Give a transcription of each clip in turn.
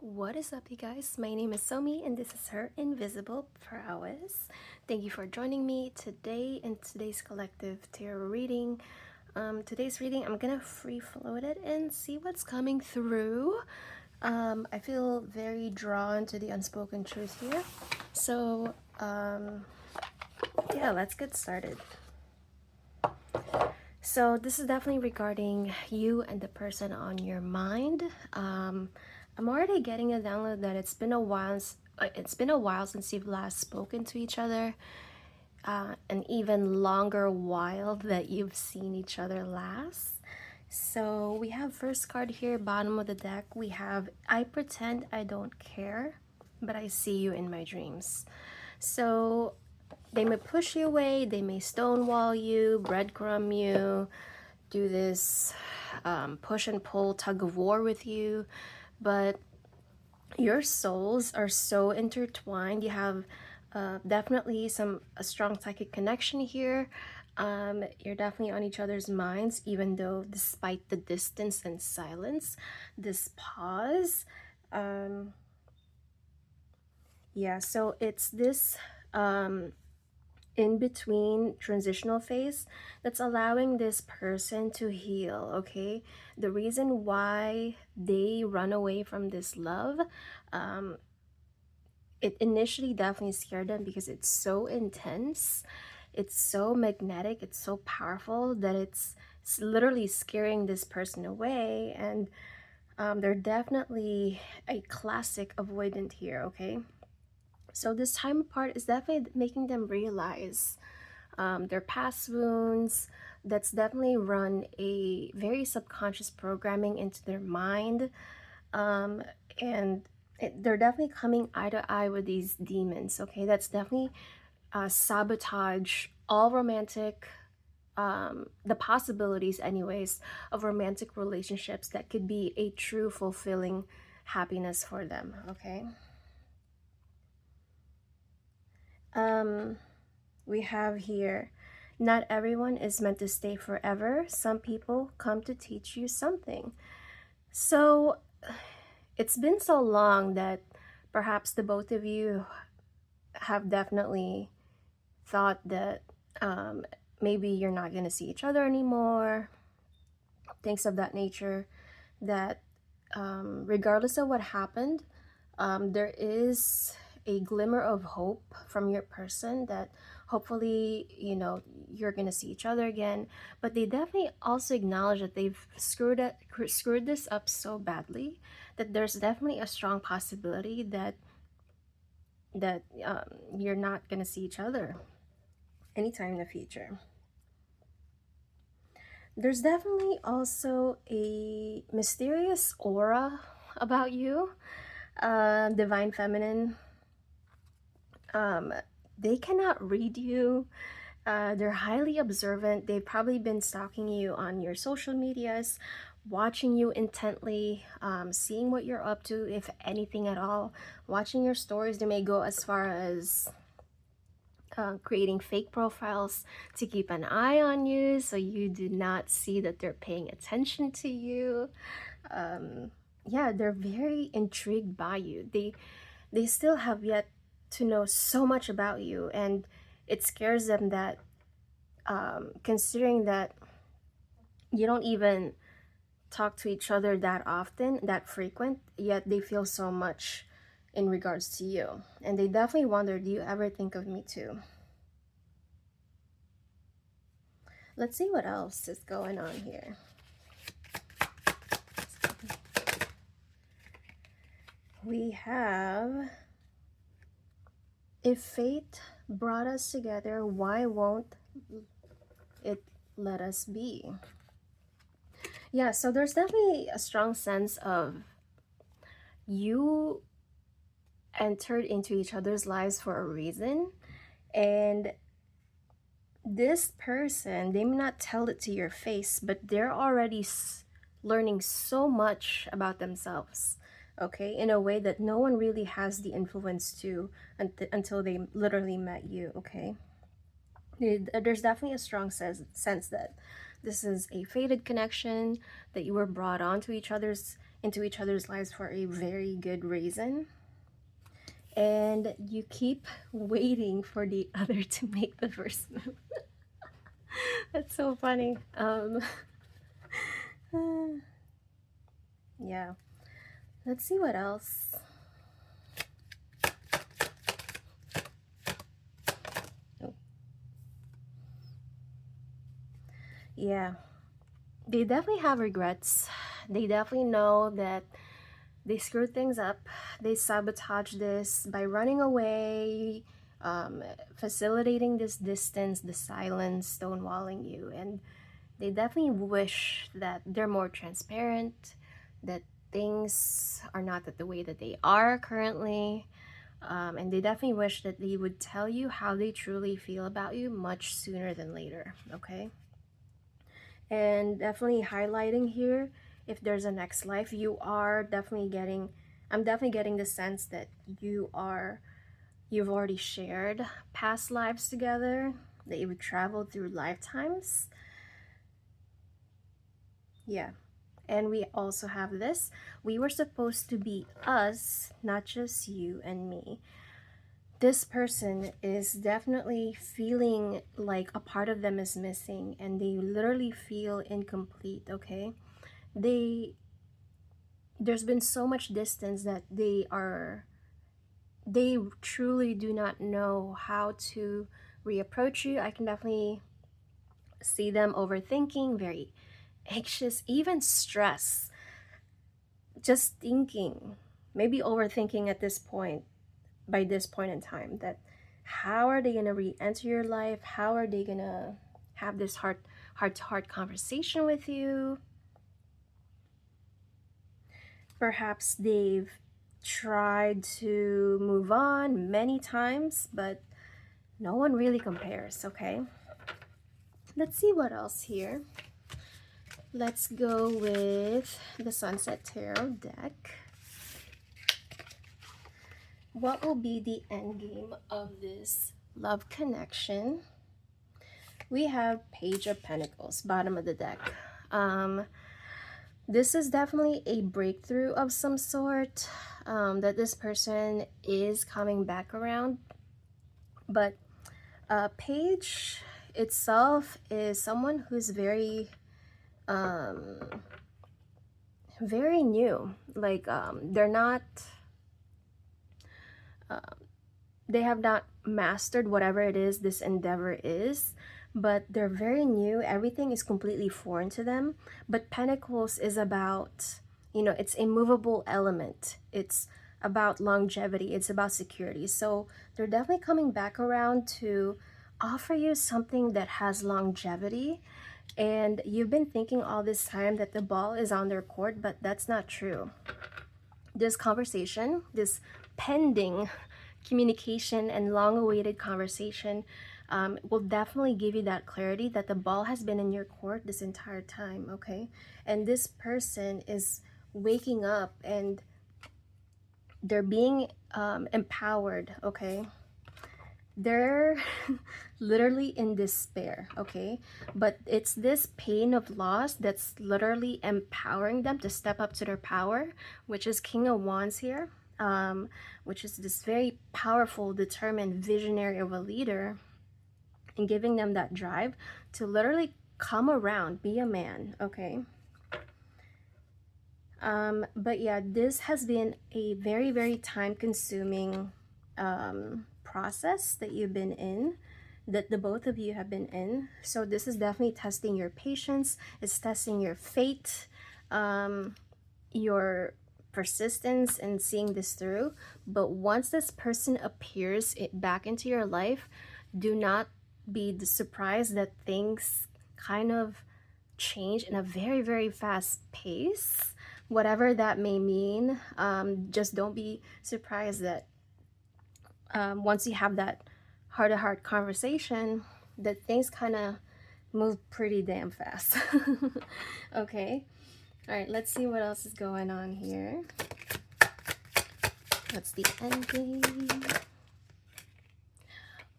What is up, you guys? My name is Somi, and this is her Invisible Prowess. Thank you for joining me today in today's collective tarot reading. Today's reading, I'm gonna free float it and see what's coming through. I feel very drawn to the unspoken truth here. So, yeah, let's get started. So this is definitely regarding you and the person on your mind. I'm already getting a download that it's been a while. It's been a while since you've last spoken to each other, an even longer while that you've seen each other last. So we have first card here, bottom of the deck. We have I pretend I don't care, but I see you in my dreams. So they may push you away, they may stonewall you, breadcrumb you, do this push and pull tug of war with you, but your souls are so intertwined. You have definitely a strong psychic connection here. You're definitely on each other's minds, even though despite the distance and silence, this pause. Yeah, so it's this in between transitional phase that's allowing this person to heal. Okay, the reason why they run away from this love, it initially definitely scared them because it's so intense, it's so magnetic, it's so powerful that it's literally scaring this person away. And they're definitely a classic avoidant here. Okay, so this time apart is definitely making them realize their past wounds. That's definitely run a very subconscious programming into their mind. And they're definitely coming eye to eye with these demons. Okay, that's definitely sabotage all romantic, the possibilities anyways of romantic relationships that could be a true fulfilling happiness for them. Okay, we have here, not everyone is meant to stay forever. Some people come to teach you something. So it's been so long that perhaps the both of you have definitely thought that maybe you're not going to see each other anymore, things of that nature, that regardless of what happened, there is a glimmer of hope from your person that hopefully, you're gonna see each other again. But they definitely also acknowledge that they've screwed this up so badly that there's definitely a strong possibility that you're not gonna see each other anytime in the future. There's definitely also a mysterious aura about you, divine feminine. um, they cannot read you. They're highly observant. They've probably been stalking you on your social medias, watching you intently, seeing what you're up to, if anything at all, watching your stories. They may go as far as creating fake profiles to keep an eye on you so you do not see that they're paying attention to you. Yeah, they're very intrigued by you. They still have yet to know so much about you, and it scares them that, considering that you don't even talk to each other that often, that frequent, yet they feel so much in regards to you. And they definitely wonder, do you ever think of me too? Let's see what else is going on here. We have, if fate brought us together, why won't it let us be? Yeah, so there's definitely a strong sense of you entered into each other's lives for a reason, and this person, they may not tell it to your face, but they're already learning so much about themselves, okay, in a way that no one really has the influence to until they literally met you. Okay, there's definitely a strong sense that this is a fated connection, that you were brought onto each other's into each other's lives for a very good reason, and you keep waiting for the other to make the first move. That's so funny. Yeah. Let's see what else. Oh. Yeah. They definitely have regrets. They definitely know that they screwed things up. They sabotage this by running away, facilitating this distance, the silence, stonewalling you. And they definitely wish that they're more transparent, that things are not the way that they are currently. And they definitely wish that they would tell you how they truly feel about you much sooner than later, okay? And definitely highlighting here, if there's a next life, you are definitely getting, I'm definitely getting the sense that you've already shared past lives together, that you've traveled through lifetimes. Yeah. And we also have this. We were supposed to be us, not just you and me. This person is definitely feeling like a part of them is missing, and they literally feel incomplete, okay? They There's been so much distance that they truly do not know how to reapproach you. I can definitely see them overthinking, very anxious, even stress, just thinking, maybe overthinking at this point, by this point in time, that how are they gonna re-enter your life? How are they gonna have this heart to heart conversation with you? Perhaps they've tried to move on many times, but no one really compares, okay? Let's see what else here. Let's go with the Sunset Tarot deck. What will be the end game of this love connection? We have Page of Pentacles, bottom of the deck. This is definitely a breakthrough of some sort, that this person is coming back around. But Page itself is someone who's very very new. Like they're not they have not mastered whatever it is this endeavor is, but they're very new. Everything is completely foreign to them. But Pentacles is about, it's a movable element. It's about longevity. It's about security. So they're definitely coming back around to offer you something that has longevity. And you've been thinking all this time that the ball is on their court, but that's not true. This conversation, this pending communication and long-awaited conversation, will definitely give you that clarity that the ball has been in your court this entire time, okay? And this person is waking up and they're being empowered, okay? They're literally in despair, okay? But it's this pain of loss that's literally empowering them to step up to their power, which is King of Wands here, which is this very powerful, determined visionary of a leader, and giving them that drive to literally come around, be a man, okay? But yeah, this has been a very, very time-consuming process that you've been in, that the both of you have been in. So this is definitely testing your patience. It's testing your faith, your persistence in seeing this through. But once this person appears back into your life, do not be surprised that things kind of change in a very, very fast pace, whatever that may mean. Just don't be surprised that once you have that heart-to-heart conversation, that things kind of move pretty damn fast. Okay, all right, let's see what else is going on here. What's the end game?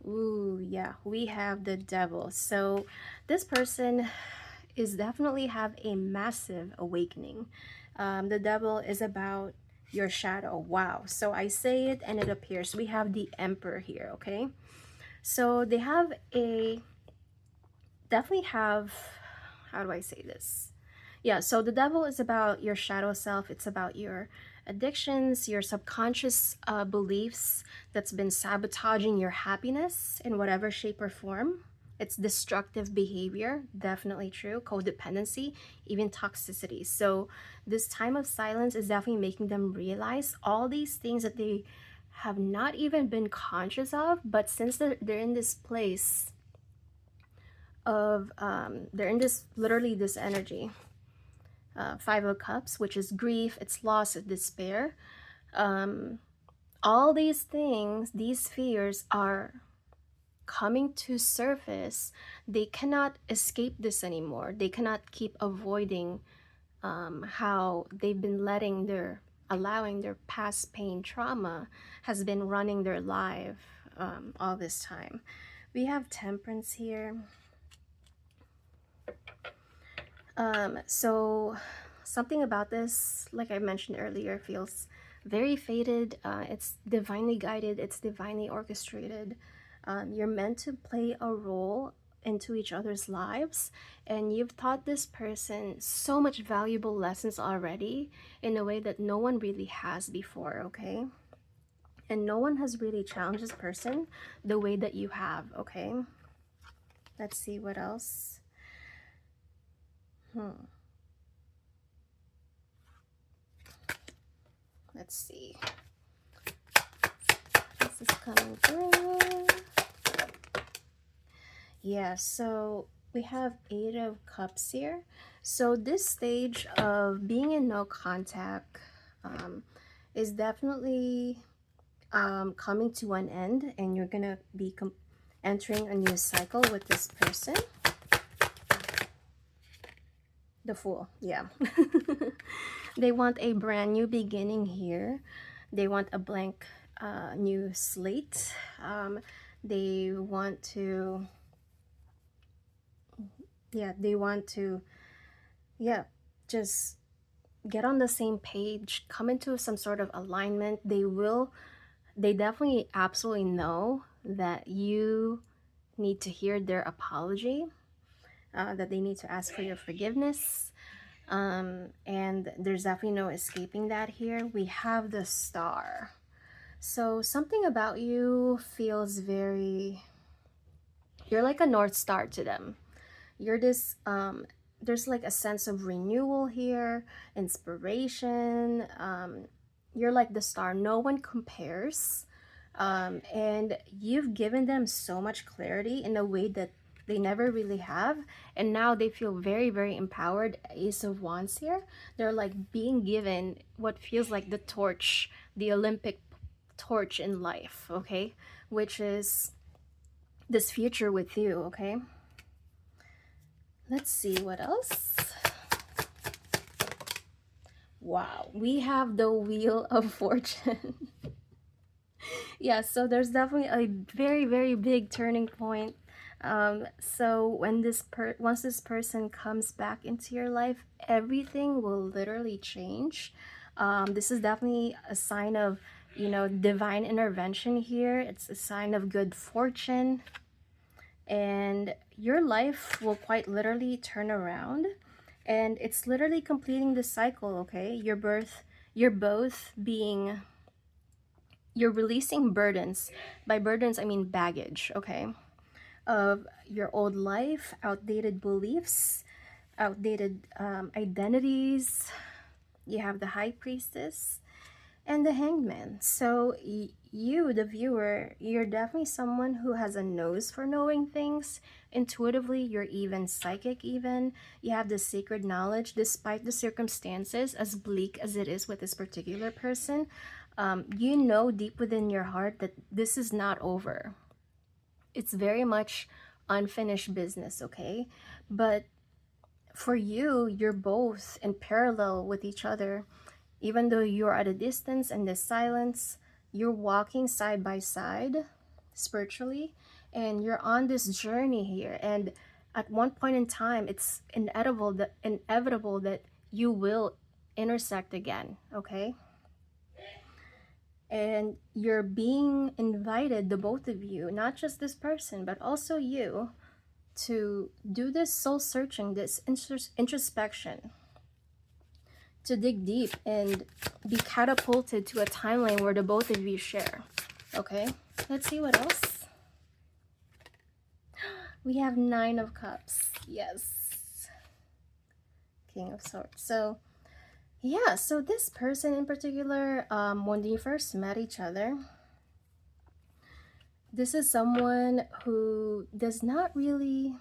Ooh, yeah, we have the Devil. So this person is definitely have a massive awakening. The devil is about your shadow. Wow. So I say it and it appears. We have the emperor here, okay? So they have definitely have, how do I say this? Yeah, so the devil is about your shadow self. It's about your addictions, your subconscious beliefs that's been sabotaging your happiness in whatever shape or form. It's destructive behavior, definitely true. Codependency, even toxicity. So this time of silence is definitely making them realize all these things that they have not even been conscious of, but since they're in this place of they're in this, literally this energy, Five of Cups, which is grief, it's loss, it's despair. All these things, these fears are coming to surface. They cannot escape this anymore. They cannot keep avoiding how they've been allowing their past pain trauma has been running their life all this time. We have Temperance here. So something about this, like I mentioned earlier, feels very fated. It's divinely guided, it's divinely orchestrated. You're meant to play a role into each other's lives, and you've taught this person so much valuable lessons already in a way that no one really has before, okay? And no one has really challenged this person the way that you have, okay? Let's see what else. Let's see. This is coming through. Yeah, so we have Eight of Cups here. So this stage of being in no contact is definitely coming to an end, and you're gonna be entering a new cycle with this person. The Fool, yeah. They want a brand new beginning here. They want a blank new slate. They want to, yeah, they want to, yeah, just get on the same page, come into some sort of alignment. They definitely absolutely know that you need to hear their apology, that they need to ask for your forgiveness. And there's definitely no escaping that here. We have the Star. So something about you feels very, you're like a North Star to them. You're this, there's like a sense of renewal here, inspiration. You're like the star, no one compares. And you've given them so much clarity in a way that they never really have, and now they feel very, very empowered. Ace of Wands here, they're like being given what feels like the torch, the Olympic torch in life, okay, which is this future with you, okay. Let's see what else. Wow, we have the Wheel of Fortune. Yeah, so there's definitely a very, very big turning point. So when once this person comes back into your life, everything will literally change. This is definitely a sign of, divine intervention here. It's a sign of good fortune, and your life will quite literally turn around, and it's literally completing the cycle, okay. You're both being, you're releasing burdens. By burdens I mean baggage, okay, of your old life, outdated beliefs, outdated identities. You have the High Priestess and the Hangman. So you, the viewer, you're definitely someone who has a nose for knowing things intuitively. You're even psychic, even. You have the sacred knowledge despite the circumstances, as bleak as it is with this particular person. You know deep within your heart that this is not over. It's very much unfinished business, okay? But for you, you're both in parallel with each other. Even though you're at a distance and the silence, you're walking side by side spiritually, and you're on this journey here. And at one point in time, it's inevitable that you will intersect again, okay? And you're being invited, the both of you, not just this person, but also you, to do this soul searching, this introspection, to dig deep and be catapulted to a timeline where the both of you share. Okay, let's see what else. We have Nine of Cups. Yes. King of Swords. So yeah, so this person in particular, when they first met each other, this is someone who does not really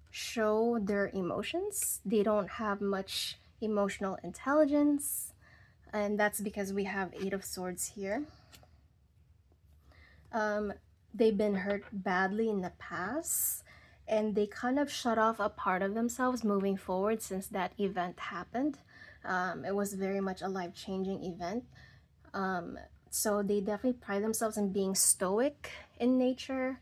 show their emotions. They don't have much emotional intelligence, and that's because we have Eight of Swords here. They've been hurt badly in the past, and they kind of shut off a part of themselves moving forward since that event happened. It was very much a life-changing event. So they definitely pride themselves in being stoic in nature,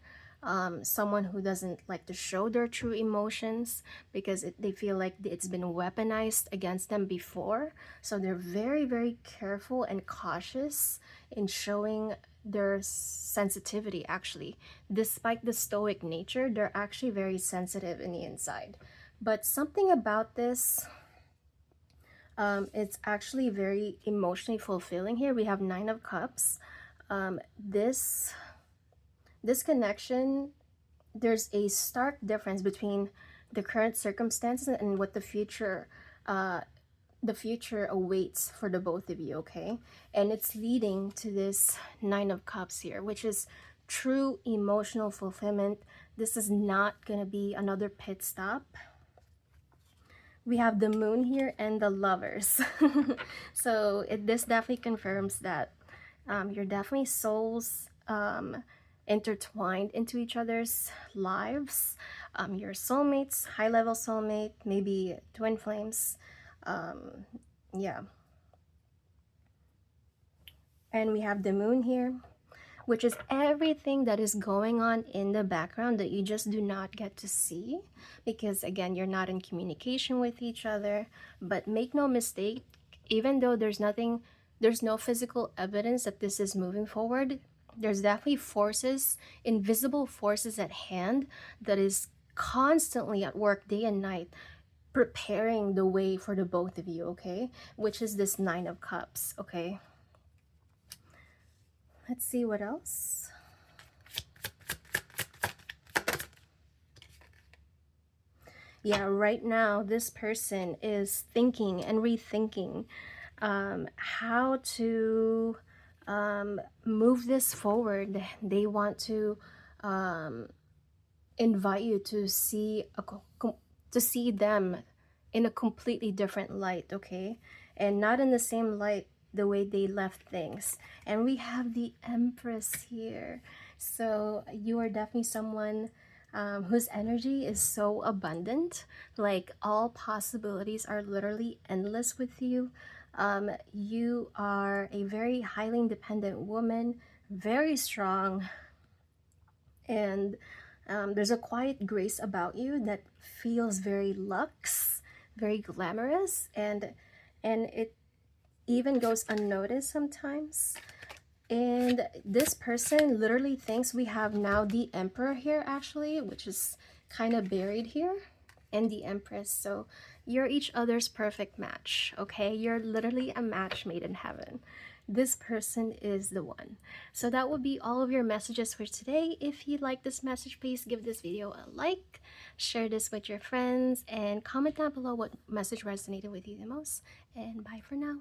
someone who doesn't like to show their true emotions because they feel like it's been weaponized against them before. So they're very, very careful and cautious in showing their sensitivity. Actually, despite the stoic nature, they're actually very sensitive in the inside. But something about this, it's actually very emotionally fulfilling. Here we have Nine of Cups. This connection, there's a stark difference between the current circumstances and what the future awaits for the both of you, okay? And it's leading to this Nine of Cups here, which is true emotional fulfillment. This is not gonna be another pit stop. We have the Moon here and the Lovers. So this definitely confirms that you're definitely souls intertwined into each other's lives. Your soulmates, high-level soulmate, maybe twin flames. Yeah. And we have the Moon here, which is everything that is going on in the background that you just do not get to see because, again, you're not in communication with each other. But make no mistake, even though there's no physical evidence that this is moving forward, there's definitely forces, invisible forces at hand that is constantly at work day and night, preparing the way for the both of you, okay? Which is this Nine of Cups, okay? Let's see what else. Yeah, right now this person is thinking and rethinking how to move this forward. They want to invite you to see them in a completely different light, okay? And not in the same light the way they left things. And we have the Empress here. So you are definitely someone whose energy is so abundant. Like, all possibilities are literally endless with you. You are a very highly independent woman, very strong, and there's a quiet grace about you that feels very luxe, very glamorous, and it even goes unnoticed sometimes. And this person literally thinks we have now the Emperor here, actually, which is kind of buried here, and the Empress. So you're each other's perfect match, okay? You're literally a match made in heaven. This person is the one. So that would be all of your messages for today. If you like this message, please give this video a like, share this with your friends, and comment down below what message resonated with you the most. And bye for now.